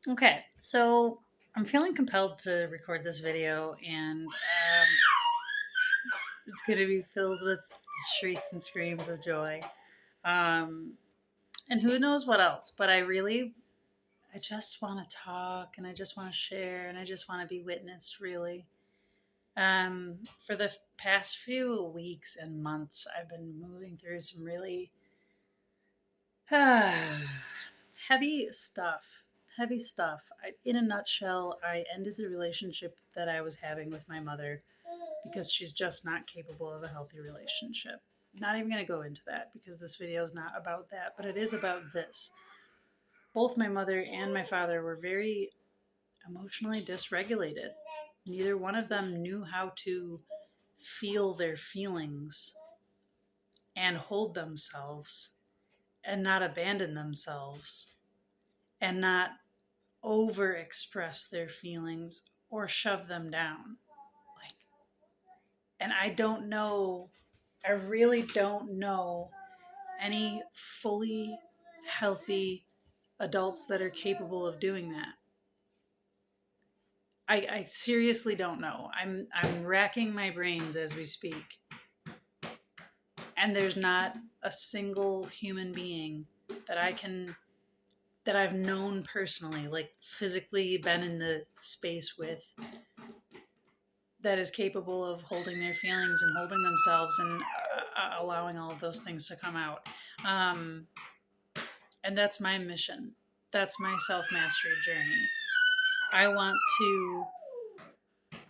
Okay, so I'm feeling compelled to record this video, and it's going to be filled with shrieks and screams of joy. Um, and who knows what else, but I just want to talk, and I just want to share, and I just want to be witnessed, really. For the past few weeks and months, I've been moving through some really heavy stuff. Heavy stuff. In a nutshell, I ended the relationship that I was having with my mother because she's just not capable of a healthy relationship. Not even going to go into that because this video is not about that, but it is about this. Both my mother and my father were very emotionally dysregulated. Neither one of them knew how to feel their feelings and hold themselves and not abandon themselves and not over express their feelings or shove them down. Like, and I don't know, I really don't know any fully healthy adults that are capable of doing that. I seriously don't know. I'm racking my brains as we speak, and there's not a single human being that I can that I've known personally, like physically been in the space with, that is capable of holding their feelings and holding themselves and allowing all of those things to come out. Um, and that's my mission. That's my self mastery journey. I want to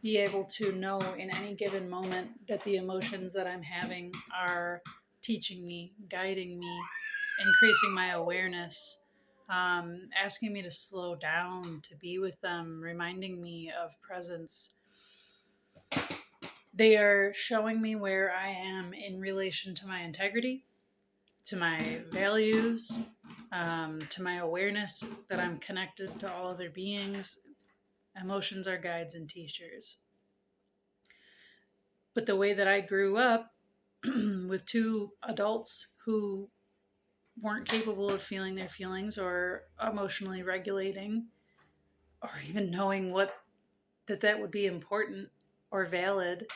be able to know in any given moment that the emotions that I'm having are teaching me, guiding me, increasing my awareness, asking me to slow down, to be with them, reminding me of presence. They are showing me where I am in relation to my integrity, to my values, to my awareness that I'm connected to all other beings. Emotions are guides and teachers. But the way that I grew up with two adults who weren't capable of feeling their feelings or emotionally regulating or even knowing that would be important or valid,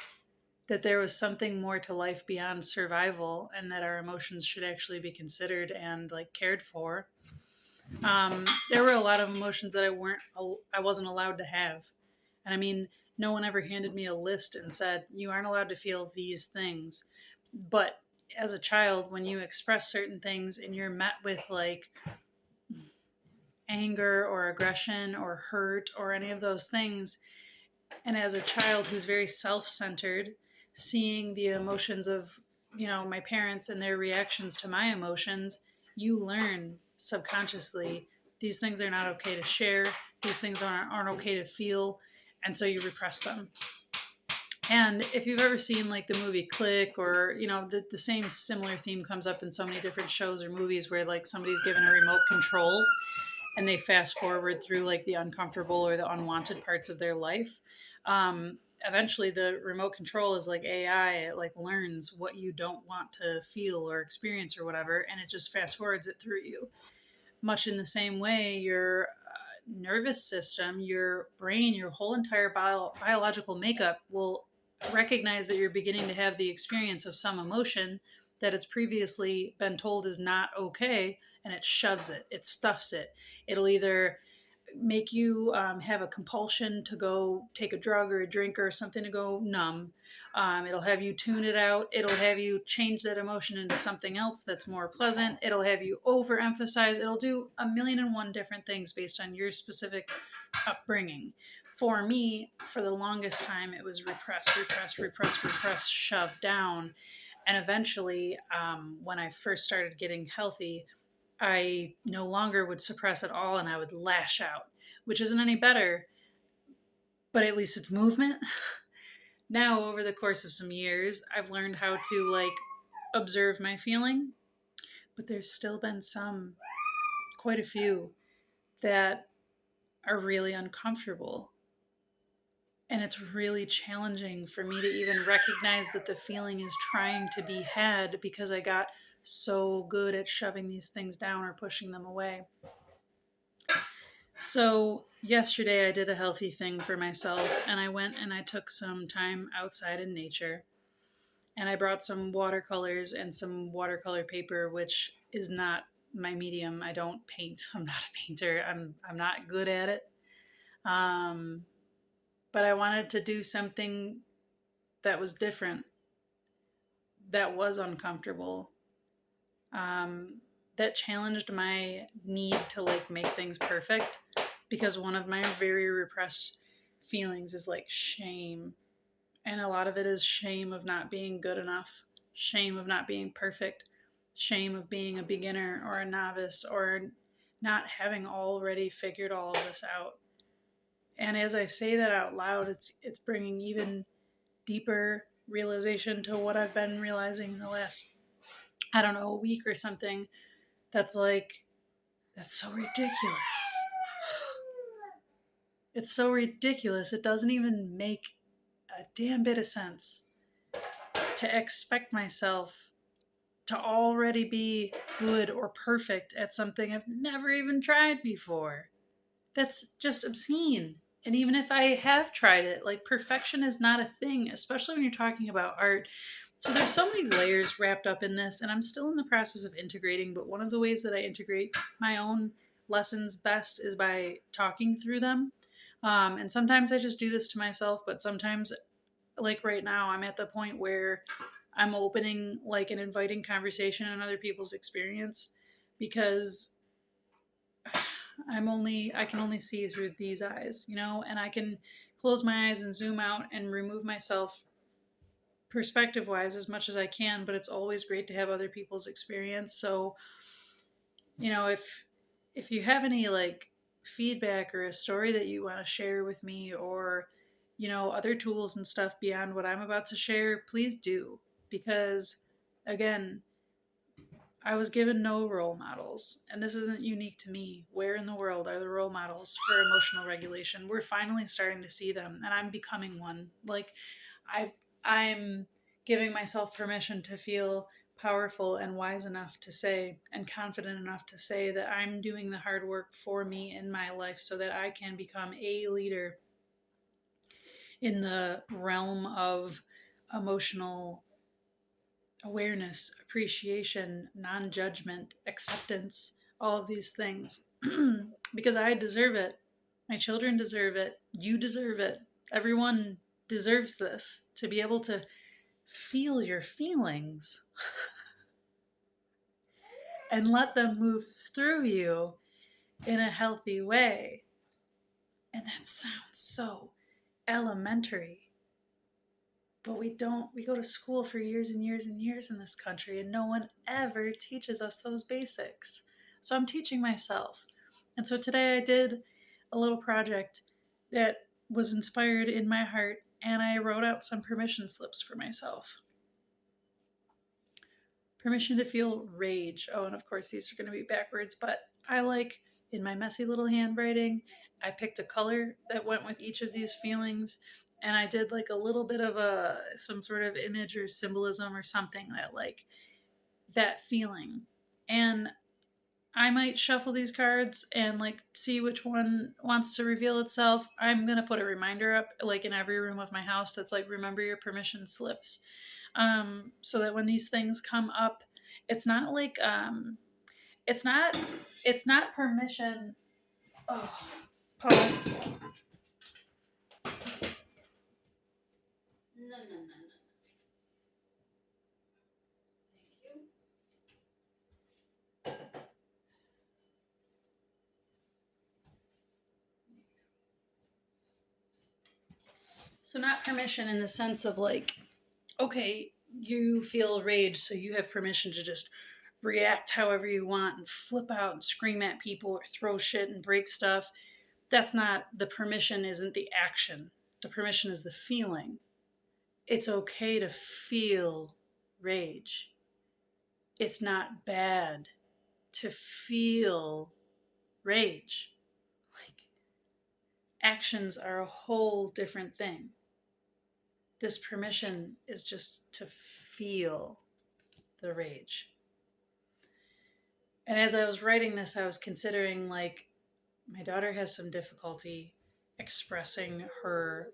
that there was something more to life beyond survival and that our emotions should actually be considered and like cared for. There were a lot of emotions that I wasn't allowed to have. And I mean, no one ever handed me a list and said, you aren't allowed to feel these things. But as a child, when you express certain things and you're met with like anger or aggression or hurt or any of those things, and as a child who's very self-centered, seeing the emotions of, my parents and their reactions to my emotions, you learn subconsciously these things are not okay to share, these things aren't okay to feel, and so you repress them. And if you've ever seen like the movie Click, or the same similar theme comes up in so many different shows or movies where like somebody's given a remote control and they fast forward through like the uncomfortable or the unwanted parts of their life. Eventually the remote control is like AI. It like learns what you don't want to feel or experience or whatever, and it just fast forwards it through you. Much in the same way, your nervous system, your brain, your whole entire biological makeup will recognize that you're beginning to have the experience of some emotion that it's previously been told is not okay, and it shoves it, it stuffs it. It'll either make you have a compulsion to go take a drug or a drink or something to go numb. It'll have you tune it out. It'll have you change that emotion into something else that's more pleasant. It'll have you overemphasize. It'll do a million and one different things based on your specific upbringing. For me, for the longest time, it was repress, shove down. And eventually, when I first started getting healthy, I no longer would suppress at all and I would lash out, which isn't any better, but at least it's movement. Now, over the course of some years, I've learned how to like observe my feeling, but there's still been quite a few, that are really uncomfortable. And it's really challenging for me to even recognize that the feeling is trying to be had because I got so good at shoving these things down or pushing them away. So, yesterday I did a healthy thing for myself and I went and I took some time outside in nature and I brought some watercolors and some watercolor paper, which is not my medium. I don't paint. I'm not a painter. I'm not good at it. Um, but I wanted to do something that was different, that was uncomfortable, um, that challenged my need to like make things perfect, because one of my very repressed feelings is like shame, and a lot of it is shame of not being good enough, shame of not being perfect, shame of being a beginner or a novice or not having already figured all of this out. And as I say that out loud, it's bringing even deeper realization to what I've been realizing in the last, I don't know, a week or something. That's like, that's so ridiculous. It's so ridiculous. It doesn't even make a damn bit of sense to expect myself to already be good or perfect at something I've never even tried before. That's just obscene. And even if I have tried it, like, perfection is not a thing, especially when you're talking about art. So there's so many layers wrapped up in this, and I'm still in the process of integrating. But one of the ways that I integrate my own lessons best is by talking through them. And sometimes I just do this to myself, but sometimes, like right now, I'm at the point where I'm opening like an inviting conversation on other people's experience, because I can only see through these eyes, and I can close my eyes and zoom out and remove myself perspective wise as much as I can, but it's always great to have other people's experience. So, if you have any like feedback or a story that you want to share with me, or other tools and stuff beyond what I'm about to share, please do, because again, I was given no role models, and this isn't unique to me. Where in the world are the role models for emotional regulation? We're finally starting to see them, and I'm becoming one. Like, I, I'm giving myself permission to feel powerful and wise enough to say, and confident enough to say, that I'm doing the hard work for me in my life so that I can become a leader in the realm of emotional awareness, appreciation, non judgment, acceptance, all of these things. Because I deserve it. My children deserve it. You deserve it. Everyone deserves this, to be able to feel your feelings and let them move through you in a healthy way. And that sounds so elementary. But we don't. We go to school for years and years and years in this country, and no one ever teaches us those basics. So I'm teaching myself. And so today I did a little project that was inspired in my heart, and I wrote out some permission slips for myself. Permission to feel rage. Oh, and of course, these are going to be backwards, but I like, in my messy little handwriting, I picked a color that went with each of these feelings, and I did like a little bit of some sort of image or symbolism or something that, like, that feeling. And I might shuffle these cards and like see which one wants to reveal itself. I'm gonna put a reminder up like in every room of my house that's like, remember your permission slips, so that when these things come up, it's not like it's not it's not permission. Oh, pause. No, no, no, no. Thank you. So not permission in the sense of like, okay, you feel rage, so you have permission to just react however you want and flip out and scream at people or throw shit and break stuff. That's not, the permission isn't the action. The permission is the feeling. It's okay to feel rage. It's not bad to feel rage. Like, actions are a whole different thing. This permission is just to feel the rage. And as I was writing this, I was considering like my daughter has some difficulty expressing her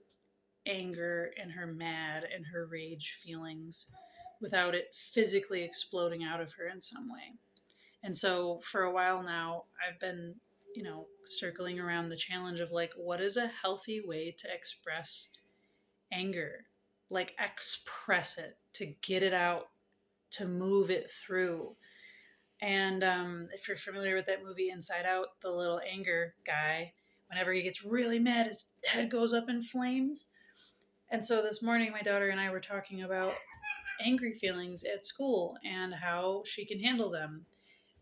anger and her mad and her rage feelings without it physically exploding out of her in some way. And so for a while now, I've been, circling around the challenge of like, what is a healthy way to express anger? Like, express it, to get it out, to move it through. And if you're familiar with that movie Inside Out, the little anger guy, whenever he gets really mad, his head goes up in flames. And so this morning, my daughter and I were talking about angry feelings at school and how she can handle them.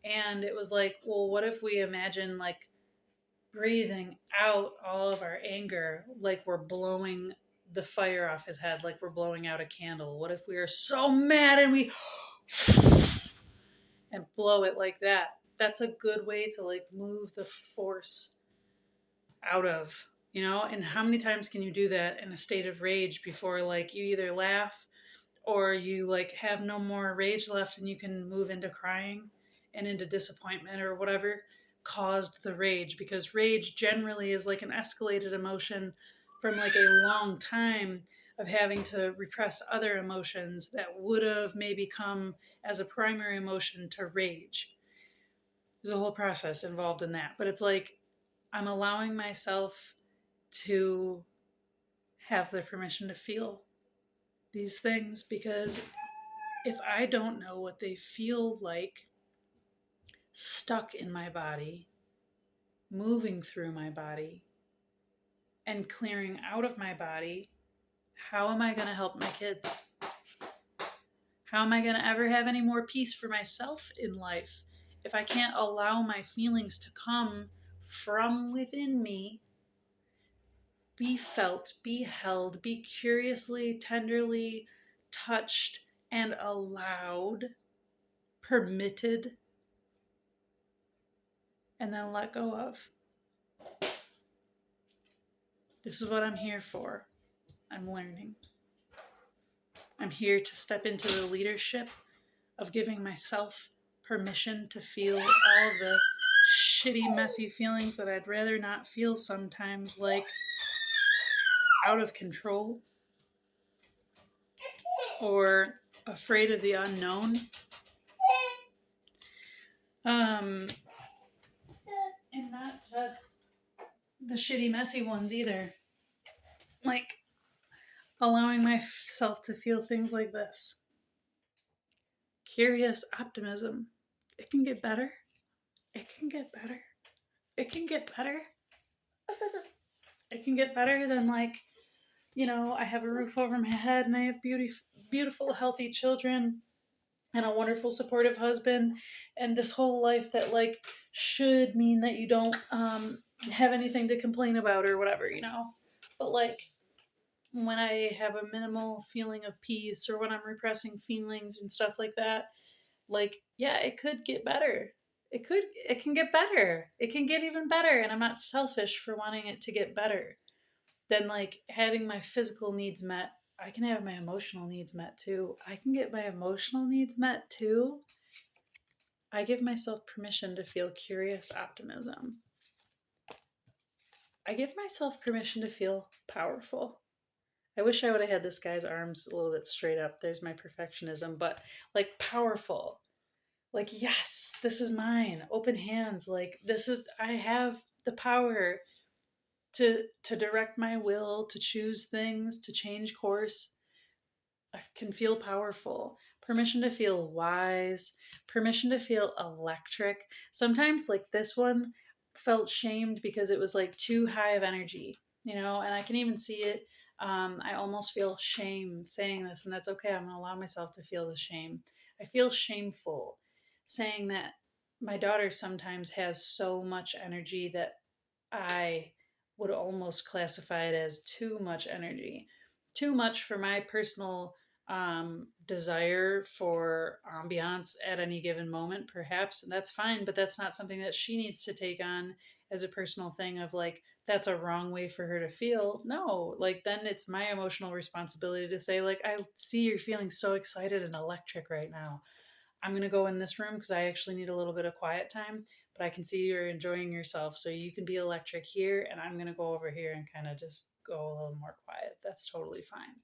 And it was like, well, what if we imagine like breathing out all of our anger like we're blowing the fire off his head, like we're blowing out a candle? What if we are so mad and we and blow it like that? That's a good way to like move the force out of, and how many times can you do that in a state of rage before like you either laugh or you like have no more rage left and you can move into crying and into disappointment or whatever caused the rage, because rage generally is like an escalated emotion from like a long time of having to repress other emotions that would have maybe come as a primary emotion to rage. There's a whole process involved in that, but it's like I'm allowing myself to have the permission to feel these things, because if I don't know what they feel like stuck in my body, moving through my body, and clearing out of my body, how am I going to help my kids? How am I going to ever have any more peace for myself in life if I can't allow my feelings to come from within me, be felt, be held, be curiously, tenderly touched and allowed, permitted, and then let go of? This is what I'm here for. I'm learning. I'm here to step into the leadership of giving myself permission to feel all of the shitty, messy feelings that I'd rather not feel sometimes, like out of control or afraid of the unknown. And not just the shitty, messy ones either. Like allowing myself to feel things like this. Curious optimism. It can get better. It can get better. It can get better. It can get better than like, I have a roof over my head and I have beautiful, healthy children and a wonderful, supportive husband, and this whole life that like should mean that you don't have anything to complain about or whatever. But like when I have a minimal feeling of peace or when I'm repressing feelings and stuff like that, like, yeah, it could get better. It can get better. It can get even better. And I'm not selfish for wanting it to get better. Then, like, having my physical needs met, I can have my emotional needs met too. I can get my emotional needs met too. I give myself permission to feel curious optimism. I give myself permission to feel powerful. I wish I would have had this guy's arms a little bit straight up. There's my perfectionism, but like powerful. Like, yes, this is mine. Open hands. Like, I have the power to direct my will, to choose things, to change course. I can feel powerful. Permission to feel wise. Permission to feel electric. Sometimes, like this one, felt shamed because it was like too high of energy, and I can even see it. I almost feel shame saying this, and that's okay. I'm going to allow myself to feel the shame. I feel shameful saying that my daughter sometimes has so much energy that I would almost classify it as too much energy. Too much for my personal desire for ambiance at any given moment, perhaps. And that's fine, but that's not something that she needs to take on as a personal thing of like, that's a wrong way for her to feel. No, like, then it's my emotional responsibility to say, like, I see you're feeling so excited and electric right now. I'm going to go in this room because I actually need a little bit of quiet time. but I can see you're enjoying yourself. So you can be electric here, and I'm going to go over here and kind of just go a little more quiet. That's totally fine.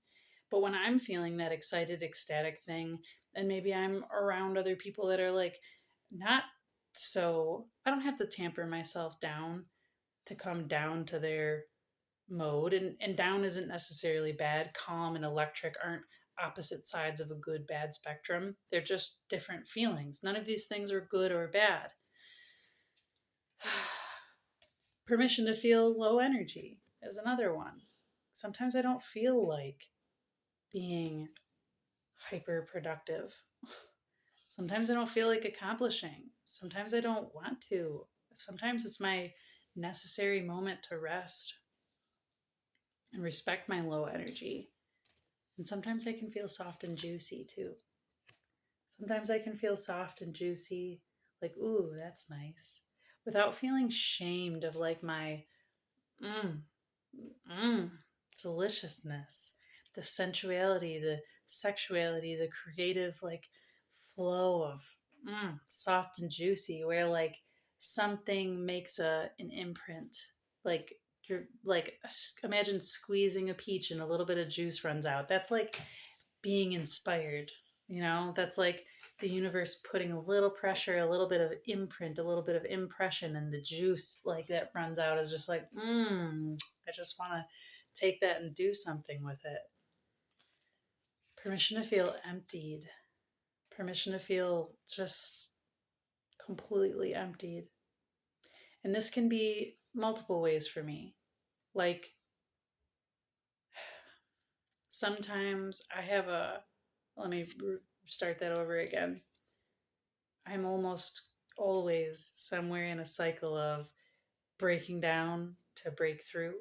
But when I'm feeling that excited, ecstatic thing, and maybe I'm around other people that are like not so, I don't have to tamper myself down to come down to their mode. And down isn't necessarily bad. Calm and electric aren't opposite sides of a good bad spectrum. They're just different feelings. None of these things are good or bad. Permission to feel low energy is another one. Sometimes I don't feel like being hyper productive. Sometimes I don't feel like accomplishing. Sometimes I don't want to. Sometimes it's my necessary moment to rest and respect my low energy. And sometimes I can feel soft and juicy too. Sometimes I can feel soft and juicy, like, ooh, that's nice, without feeling shamed of like my mm, mm, deliciousness, the sensuality, the sexuality, the creative like flow of soft and juicy, where like something makes an imprint, like you're like imagine squeezing a peach and a little bit of juice runs out. That's like being inspired, that's like the universe putting a little pressure, a little bit of imprint, a little bit of impression, and the juice like that runs out is just like I just want to take that and do something with it. Permission to feel emptied, permission to feel just completely emptied. And this can be multiple ways for me. Like sometimes I have let me start that over again. I'm almost always somewhere in a cycle of breaking down to break through.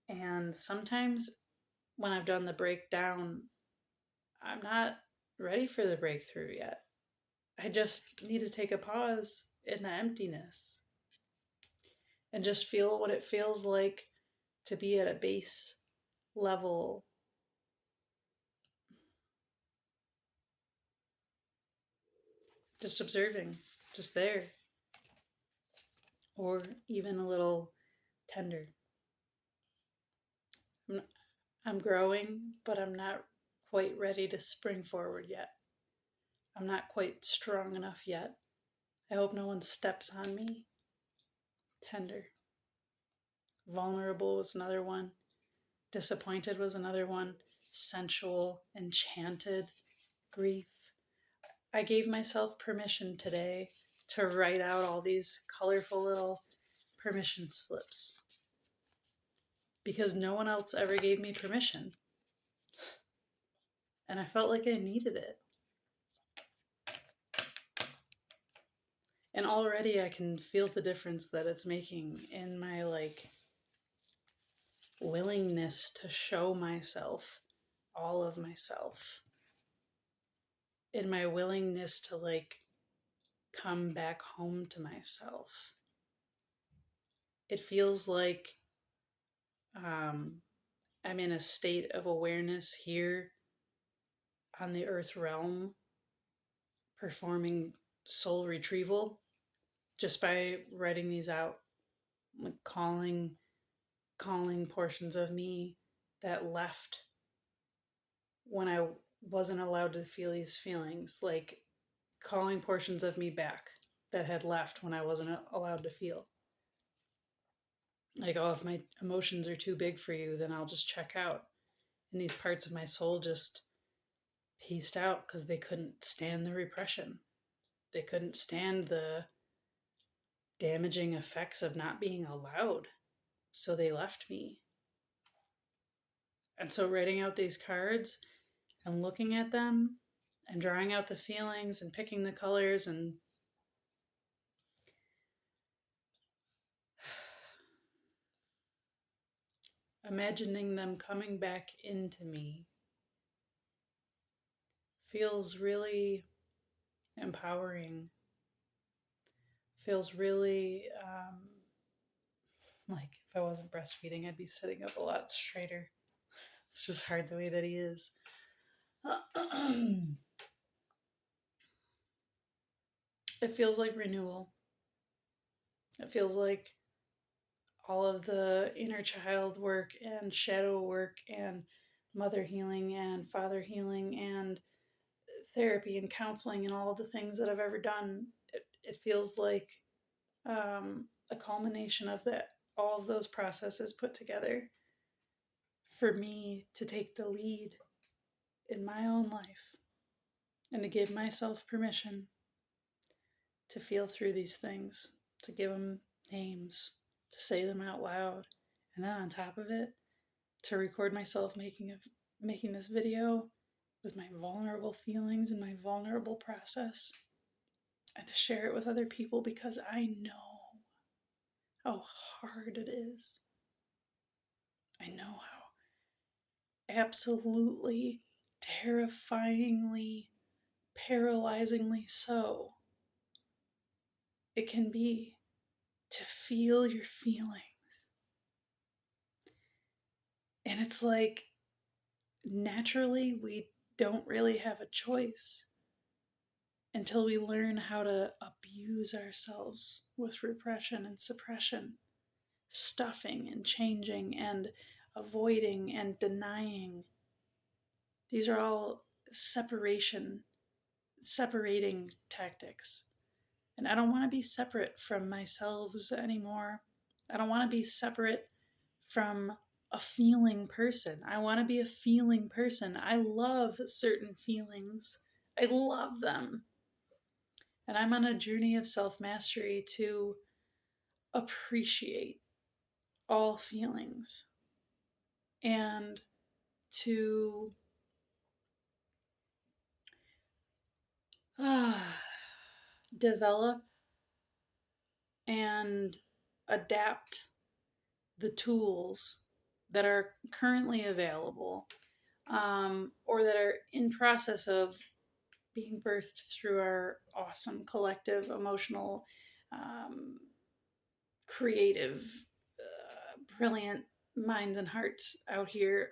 And sometimes when I've done the breakdown, I'm not ready for the breakthrough yet. I just need to take a pause in the emptiness and just feel what it feels like to be at a base level, just observing, just there, or even a little tender. I'm growing, but I'm not quite ready to spring forward yet. I'm not quite strong enough yet. I hope no one steps on me. Tender. Vulnerable was another one. Disappointed was another one. Sensual, enchanted, grief. I gave myself permission today to write out all these colorful little permission slips because no one else ever gave me permission. And I felt like I needed it. And already I can feel the difference that it's making in my like willingness to show myself all of myself, in my willingness to like come back home to myself. It feels like I'm in a state of awareness here on the earth realm, performing soul retrieval just by writing these out, like calling portions of me that left when I wasn't allowed to feel these feelings, like calling portions of me back that had left when I wasn't allowed to feel. Like, oh, if my emotions are too big for you, then I'll just check out. And these parts of my soul just pieced out because they couldn't stand the repression. They couldn't stand the damaging effects of not being allowed. So they left me. And so writing out these cards and looking at them and drawing out the feelings and picking the colors and imagining them coming back into me feels really empowering. Feels really like if I wasn't breastfeeding, I'd be sitting up a lot straighter. It's just hard the way that he is. It feels like renewal. It feels like all of the inner child work and shadow work and mother healing and father healing and therapy and counseling and all of the things that I've ever done, it feels like a culmination of that, all of those processes put together for me to take the lead in my own life and to give myself permission to feel through these things, to give them names, to say them out loud. And then on top of it, to record myself making this video with my vulnerable feelings and my vulnerable process, and to share it with other people because I know how hard it is. I know how absolutely terrifyingly, paralyzingly so it can be to feel your feelings. And it's like, naturally, we don't really have a choice until we learn how to abuse ourselves with repression and suppression, stuffing and changing and avoiding and denying. These are all separating tactics. And I don't want to be separate from myself anymore. I don't want to be separate from a feeling person. I want to be a feeling person. I love certain feelings, I love them. And I'm on a journey of self mastery to appreciate all feelings and to develop and adapt the tools that are currently available, or that are in process of being birthed through our awesome collective emotional, um, creative, brilliant minds and hearts out here,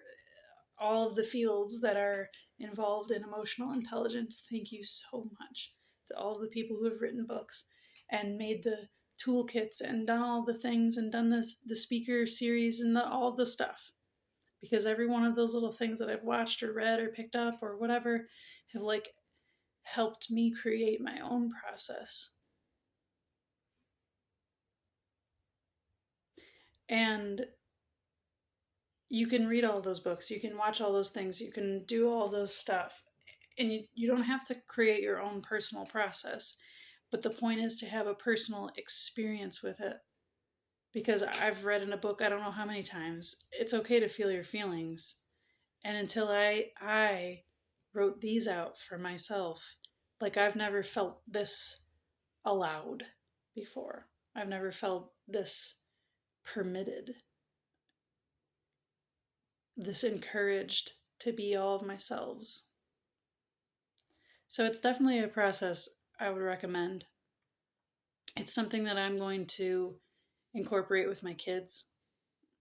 all of the fields that are involved in emotional intelligence. Thank you so much to all of the people who have written books and made the toolkits and done all the things and done the speaker series and all of the stuff, because every one of those little things that I've watched or read or picked up or whatever have like helped me create my own process. And you can read all those books, you can watch all those things, you can do all those stuff, and you don't have to create your own personal process. But the point is to have a personal experience with it. Because I've read in a book, I don't know how many times, it's okay to feel your feelings. And until I wrote these out for myself, like I've never felt this allowed before. I've never felt this permitted, this encouraged to be all of myself. So it's definitely a process I would recommend. It's something that I'm going to incorporate with my kids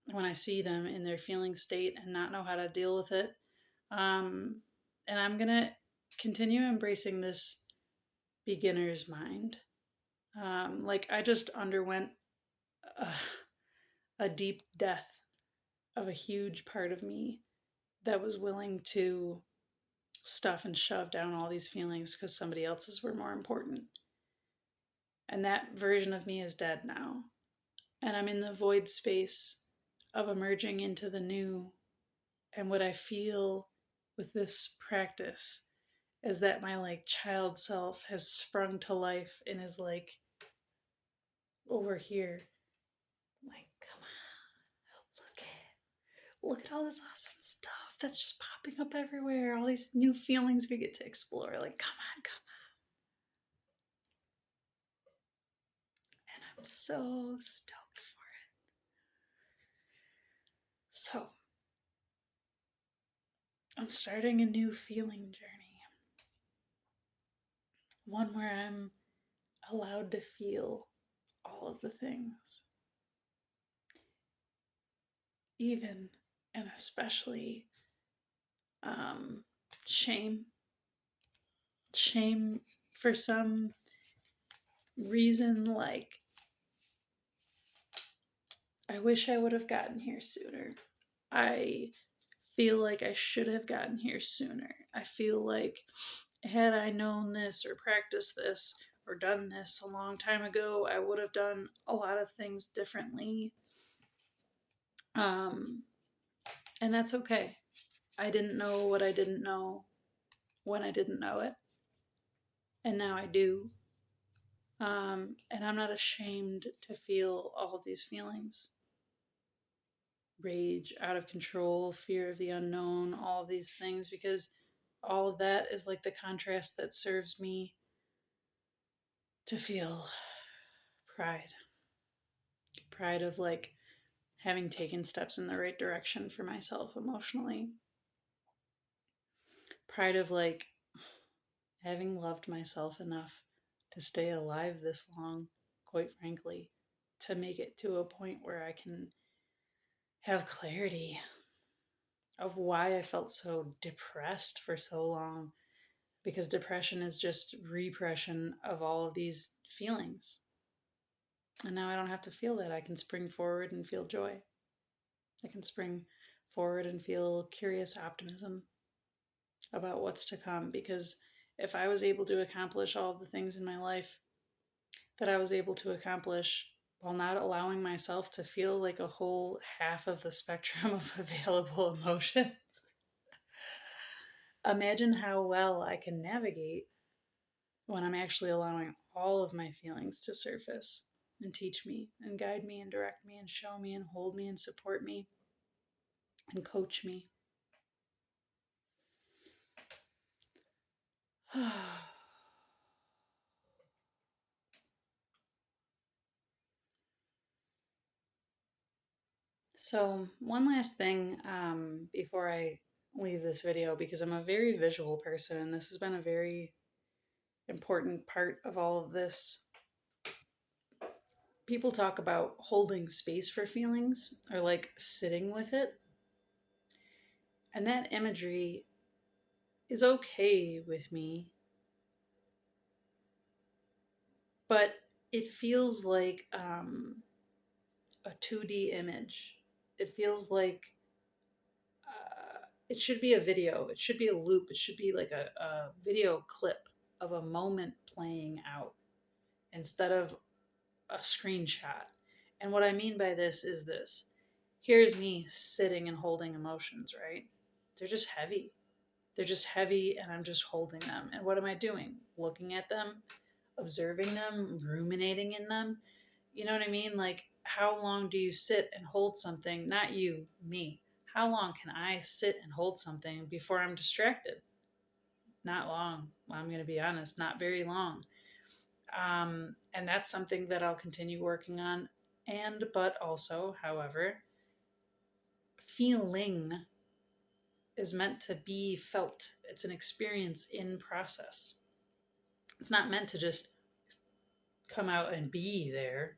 when I see them in their feeling state and not know how to deal with it. And I'm going to continue embracing this beginner's mind. Like I just underwent a, a deep death of a huge part of me that was willing to stuff and shove down all these feelings because somebody else's were more important. And that version of me is dead now. And I'm in the void space of emerging into the new. And what I feel with this practice is that my like child self has sprung to life and is like over here. Like, come on, look at all this awesome stuff that's just popping up everywhere. All these new feelings we get to explore. Like, come on. And I'm so stoked for it. So, I'm starting a new feeling journey. One where I'm allowed to feel all of the things. Even and especially um, shame. Shame for some reason, like I wish I would have gotten here sooner. I feel like I should have gotten here sooner. I feel like had I known this or practiced this or done this a long time ago, I would have done a lot of things differently. Um, and that's okay. I didn't know what I didn't know when I didn't know it, and now I do. And I'm not ashamed to feel all of these feelings: rage, out of control, fear of the unknown, all of these things, because all of that is like the contrast that serves me to feel pride. Pride of like having taken steps in the right direction for myself emotionally. Pride of like having loved myself enough to stay alive this long, quite frankly, to make it to a point where I can have clarity of why I felt so depressed for so long. Because depression is just repression of all of these feelings. And now I don't have to feel that. I can spring forward and feel joy. I can spring forward and feel curious optimism about what's to come. Because if I was able to accomplish all of the things in my life that I was able to accomplish while not allowing myself to feel like a whole half of the spectrum of available emotions, imagine how well I can navigate when I'm actually allowing all of my feelings to surface and teach me and guide me and direct me and show me and hold me and support me and coach me. So, one last thing before I leave this video, because I'm a very visual person, and this has been a very important part of all of this. People talk about holding space for feelings or like sitting with it. And that imagery is okay with me, but it feels like a 2D image. It feels like it should be a video, it should be a loop, it should be like a video clip of a moment playing out instead of a screenshot. And what I mean by this is this: here's me sitting and holding emotions, right? They're just heavy. They're just heavy, and I'm just holding them. And what am I doing? Looking at them, observing them, ruminating in them. You know what I mean? Like, how long do you sit and hold something? Not you, me. How long can I sit and hold something before I'm distracted? Not long. Well, I'm going to be honest, not very long. And that's something that I'll continue working on. But also, however, feeling is meant to be felt. It's an experience in process. It's not meant to just come out and be there.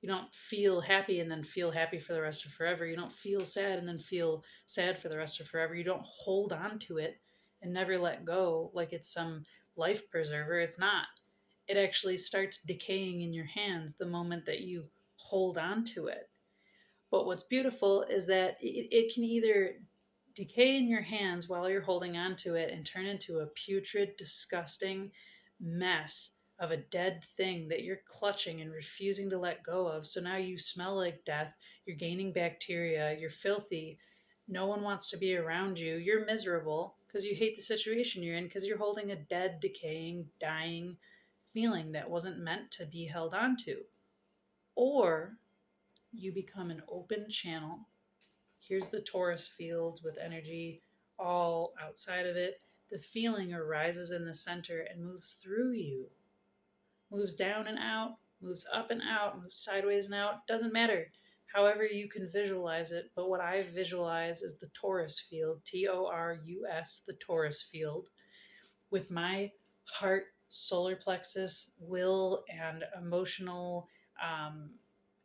You don't feel happy and then feel happy for the rest of forever. You don't feel sad and then feel sad for the rest of forever. You don't hold on to it and never let go like it's some life preserver. It's not. It actually starts decaying in your hands the moment that you hold on to it. But what's beautiful is that it can either decay in your hands while you're holding on to it and turn into a putrid, disgusting mess of a dead thing that you're clutching and refusing to let go of. So now you smell like death, you're gaining bacteria, you're filthy, no one wants to be around you, you're miserable because you hate the situation you're in because you're holding a dead, decaying, dying feeling that wasn't meant to be held on to. Or you become an open channel. Here's the torus field with energy all outside of it. The feeling arises in the center and moves through you, moves down and out, moves up and out, moves sideways and out. Doesn't matter. However, you can visualize it. But what I visualize is the torus field, TORUS, the torus field, with my heart, solar plexus, will, and emotional um,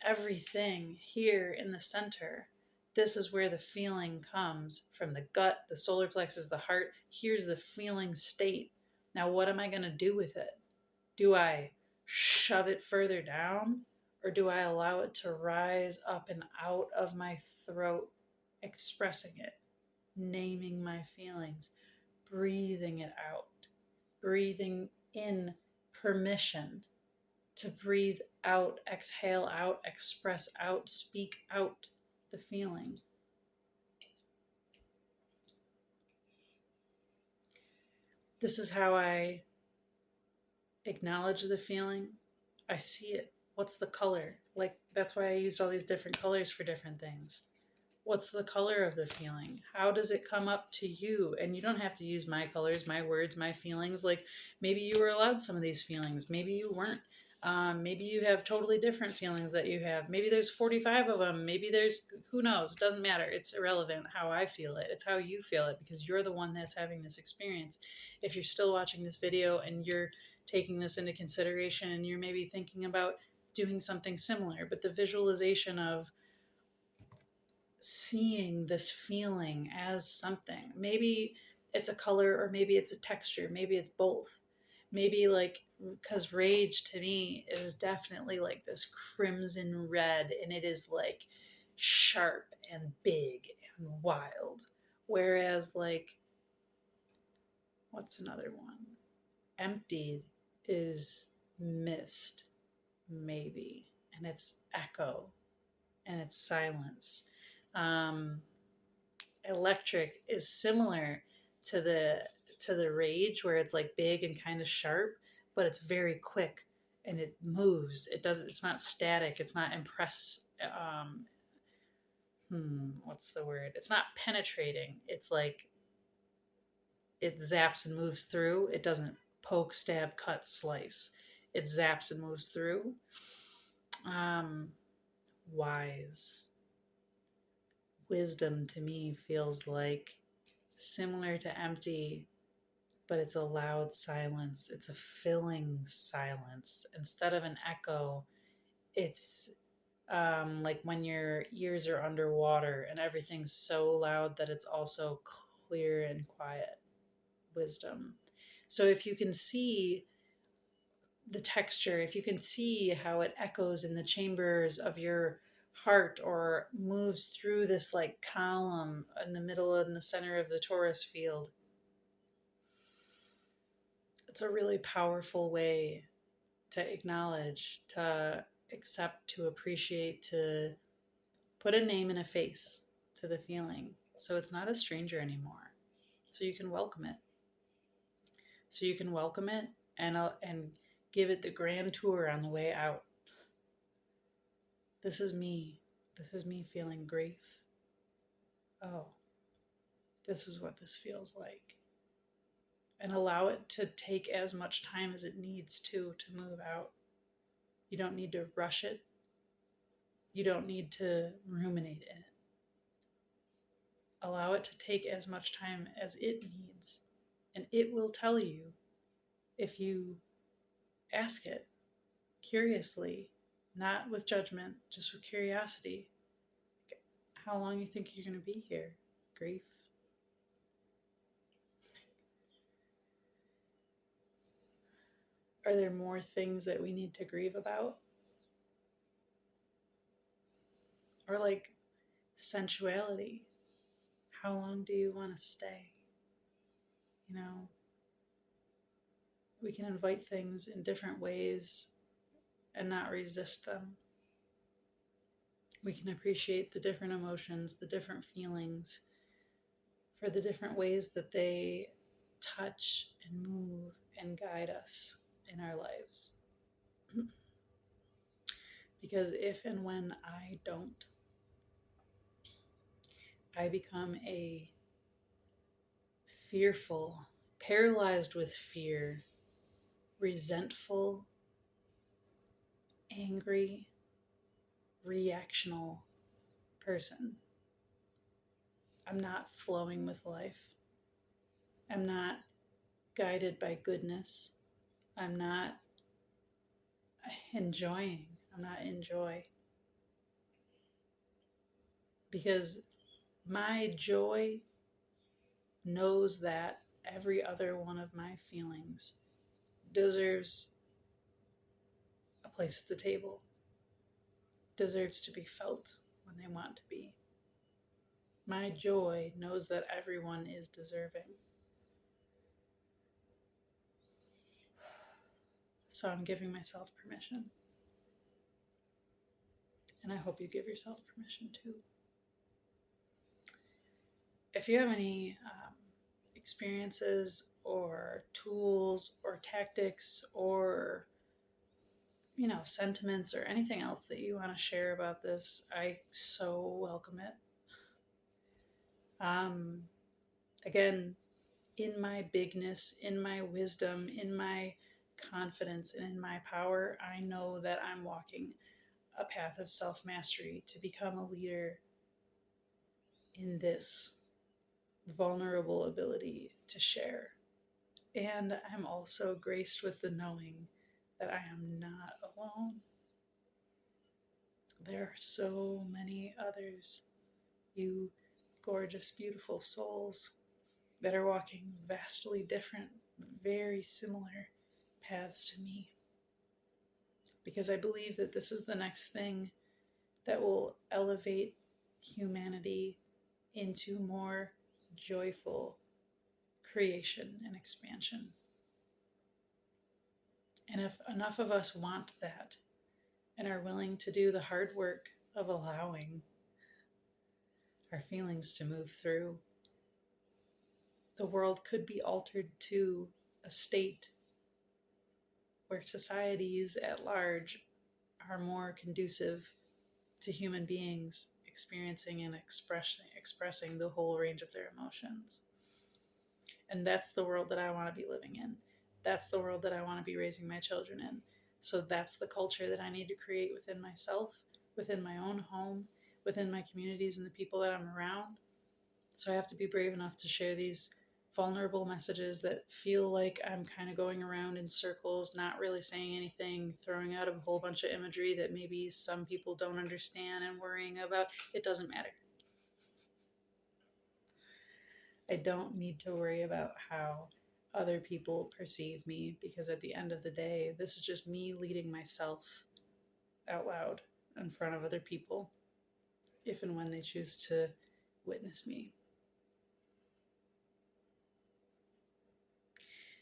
everything here in the center. This is where the feeling comes from: the gut, the solar plexus, the heart. Here's the feeling state. Now, what am I going to do with it? Do I shove it further down, Or do I allow it to rise up and out of my throat, expressing it, naming my feelings, breathing it out, breathing in permission to breathe out, exhale out, express out, speak out the feeling. This is how I acknowledge the feeling. I see it. What's the color? Like, that's why I used all these different colors for different things. What's the color of the feeling? How does it come up to you? And you don't have to use my colors, my words, my feelings. Like, maybe you were allowed some of these feelings. Maybe you weren't. Maybe you have totally different feelings that you have. Maybe there's 45 of them. Maybe there's, who knows? It doesn't matter. It's irrelevant how I feel it. It's how you feel it, because you're the one that's having this experience. If you're still watching this video and you're taking this into consideration and you're maybe thinking about doing something similar, but the visualization of seeing this feeling as something. Maybe it's a color, or maybe it's a texture, maybe it's both. Maybe, like, because rage to me is definitely like this crimson red, and it is like sharp and big and wild. Whereas, like, what's another one? Emptied is mist, maybe, and it's echo and it's silence. Um, Electric is similar to the rage, where it's like big and kind of sharp, but it's very quick and it moves. It's not static. It's not what's the word? It's not penetrating. It's like it zaps and moves through. It doesn't poke, stab, cut, slice. It zaps and moves through. Um, Wise. Wisdom to me feels like similar to empty, but it's a loud silence. It's a filling silence. Instead of an echo, it's like when your ears are underwater and everything's so loud that it's also clear and quiet. Wisdom. So if you can see the texture, if you can see how it echoes in the chambers of your heart, or moves through this like column in the middle and the center of the torus field, it's a really powerful way to acknowledge, to accept, to appreciate, to put a name and a face to the feeling. So it's not a stranger anymore. So you can welcome it. So you can welcome it and give it the grand tour on the way out. This is me. This is me feeling grief. Oh, this is what this feels like. And allow it to take as much time as it needs to move out. You don't need to rush it. You don't need to ruminate in it. Allow it to take as much time as it needs. And it will tell you, if you ask it curiously, not with judgment, just with curiosity, how long you think you're going to be here, grief. Are there more things that we need to grieve about? Or like sensuality. How long do you want to stay? You know, we can invite things in different ways and not resist them. We can appreciate the different emotions, the different feelings, for the different ways that they touch and move and guide us in our lives. Because if and when I don't, I become a fearful, paralyzed with fear, resentful, angry, reactional person. I'm not flowing with life. I'm not guided by goodness. I'm not enjoying. I'm not in joy. Because my joy knows that every other one of my feelings deserves a place at the table. deserves to be felt when they want to be. My joy knows that everyone is deserving. So I'm giving myself permission. And I hope you give yourself permission too. If you have any experiences or tools or tactics or sentiments or anything else that you want to share about this, I so welcome it. Again, in my bigness, in my wisdom, in my confidence, and in my power, I know that I'm walking a path of self mastery to become a leader in this vulnerable ability to share. And I'm also graced with the knowing that I am not alone. There are so many others, you gorgeous, beautiful souls that are walking vastly different, very similar paths to me. Because I believe that this is the next thing that will elevate humanity into more joyful creation and expansion. And if enough of us want that and are willing to do the hard work of allowing our feelings to move through, the world could be altered to a state where societies at large are more conducive to human beings experiencing and expressing the whole range of their emotions. And that's the world that I want to be living in. That's the world that I want to be raising my children in. So that's the culture that I need to create within myself, within my own home, within my communities and the people that I'm around. So I have to be brave enough to share these vulnerable messages that feel like I'm kind of going around in circles, not really saying anything, throwing out a whole bunch of imagery that maybe some people don't understand and worrying about. It doesn't matter. I don't need to worry about how other people perceive me, because at the end of the day, this is just me leading myself out loud in front of other people, if and when they choose to witness me.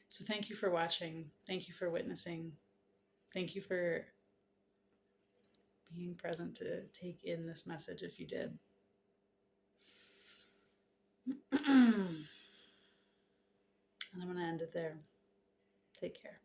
So thank you for watching. Thank you for witnessing. Thank you for being present to take in this message if you did. And I'm going to end it there. Take care.